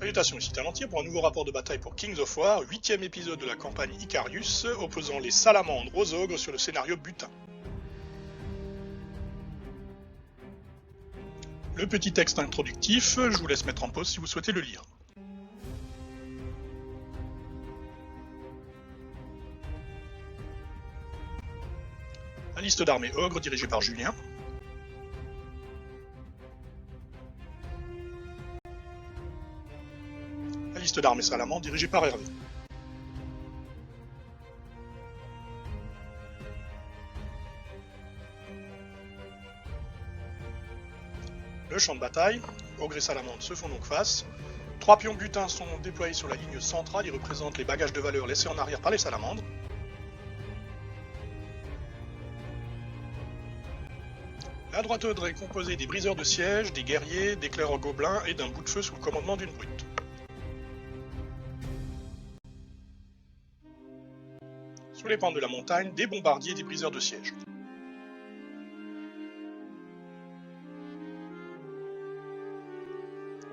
Salutations, ici Talentier pour un nouveau rapport de bataille pour Kings of War, 8ème épisode de la campagne Icarius, opposant les salamandres aux ogres sur le scénario butin. Le petit texte introductif, je vous laisse mettre en pause si vous souhaitez le lire. La liste d'armées ogres dirigée par Julien. La liste d'armées salamandres dirigée par Hervé. Le champ de bataille, ogres et salamandres se font donc face. 3 pions butins sont déployés sur la ligne centrale, ils représentent les bagages de valeur laissés en arrière par les salamandres. La droite ogre est composée des briseurs de siège, des guerriers, d'éclaireurs gobelins et d'un bout de feu sous le commandement d'une brute. Sous les pentes de la montagne, des bombardiers et des briseurs de siège.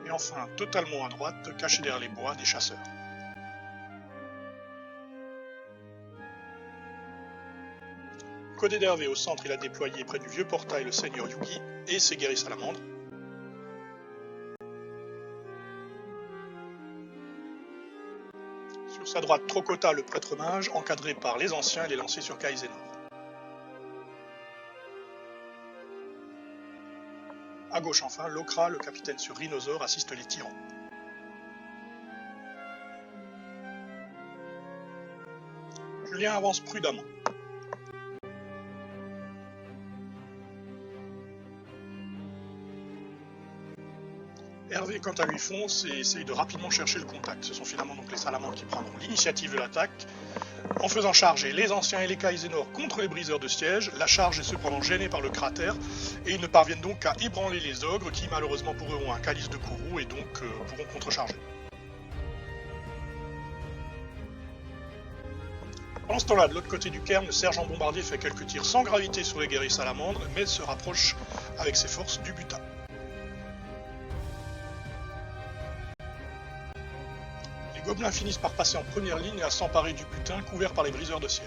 Et enfin, totalement à droite, cachés derrière les bois, des chasseurs. Côté d'Hervé au centre, il a déployé près du vieux portail le seigneur Yugi et ses guerriers salamandres. Sur sa droite, Trokota, le prêtre mage, encadré par les anciens et les lancés sur Kaizenor. À gauche enfin, Lokra, le capitaine sur Rhinosaur, assiste les tyrans. Julien avance prudemment. Hervé, quant à lui, fonce et essaye de rapidement chercher le contact. Ce sont finalement donc les salamandres qui prendront l'initiative de l'attaque. En faisant charger les anciens et les Kaizenor contre les briseurs de siège, la charge est cependant gênée par le cratère et ils ne parviennent donc qu'à ébranler les ogres qui malheureusement pour eux ont un calice de Kourou et donc pourront contrecharger. Pendant ce temps-là, de l'autre côté du cairn, le sergent bombardier fait quelques tirs sans gravité sur les guerriers salamandres mais se rapproche avec ses forces du butin. Les gobelins finissent par passer en première ligne et à s'emparer du butin couvert par les briseurs de siège.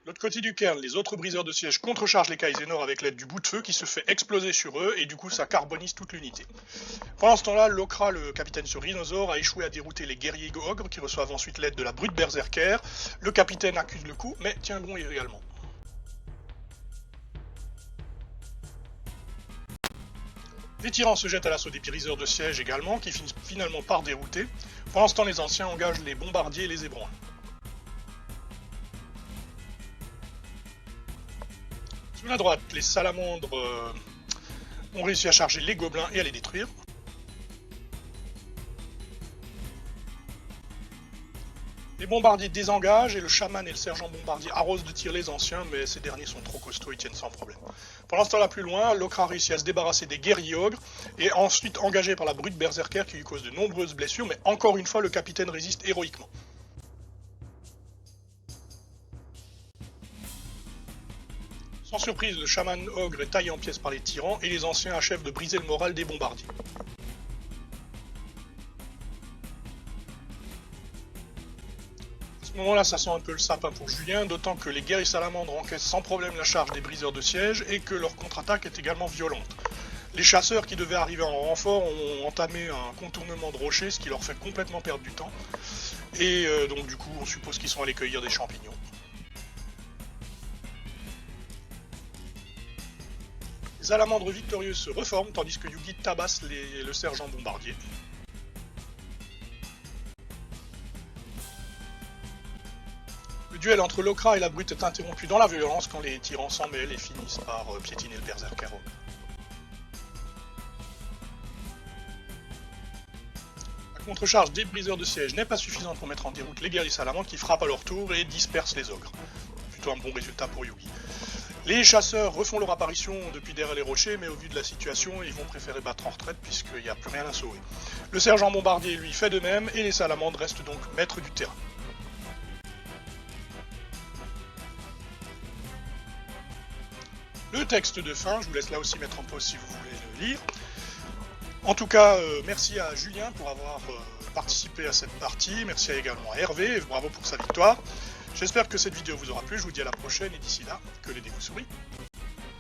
De l'autre côté du cairn, les autres briseurs de siège contrechargent les Kaizenor avec l'aide du bout de feu qui se fait exploser sur eux et du coup ça carbonise toute l'unité. Pendant ce temps-là, Lokra, le capitaine sur Rhinosaur, a échoué à dérouter les guerriers ogres qui reçoivent ensuite l'aide de la brute berserker. Le capitaine accuse le coup mais tient bon également. Les tyrans se jettent à l'assaut des briseurs de siège également, qui finissent finalement par dérouter. Pendant ce temps, les anciens engagent les bombardiers et les ébranlent. Sur la droite, les salamandres ont réussi à charger les gobelins et à les détruire. Les bombardiers désengagent et le chaman et le sergent bombardier arrosent de tir les anciens, mais ces derniers sont trop costauds, ils tiennent sans problème. Pendant ce temps-là, plus loin, Lokra réussit à se débarrasser des guerriers ogres et ensuite engagé par la brute berserker qui lui cause de nombreuses blessures, mais encore une fois, le capitaine résiste héroïquement. Sans surprise, le chaman ogre est taillé en pièces par les tyrans et les anciens achèvent de briser le moral des bombardiers. À ce moment-là, ça sent un peu le sapin pour Julien, d'autant que les guerriers salamandres encaissent sans problème la charge des briseurs de siège et que leur contre-attaque est également violente. Les chasseurs qui devaient arriver en renfort ont entamé un contournement de rochers, ce qui leur fait complètement perdre du temps. Et donc du coup, on suppose qu'ils sont allés cueillir des champignons. Les salamandres victorieux se reforment, tandis que Yugi tabasse le sergent bombardier. Le duel entre Lokra et la brute est interrompu dans la violence quand les tyrans s'en mêlent et finissent par piétiner le berserker. La contrecharge des briseurs de siège n'est pas suffisante pour mettre en déroute les guerriers salamandres qui frappent à leur tour et dispersent les ogres. Plutôt un bon résultat pour Yugi. Les chasseurs refont leur apparition depuis derrière les rochers, mais au vu de la situation, ils vont préférer battre en retraite puisqu'il n'y a plus rien à sauver. Le sergent bombardier lui fait de même et les salamandres restent donc maîtres du terrain. le texte de fin. Je vous laisse là aussi mettre en pause si vous voulez le lire. En tout cas, merci à Julien pour avoir participé à cette partie. Merci également à Hervé, et bravo pour sa victoire. J'espère que cette vidéo vous aura plu. Je vous dis à la prochaine et d'ici là, que les dés vous sourient.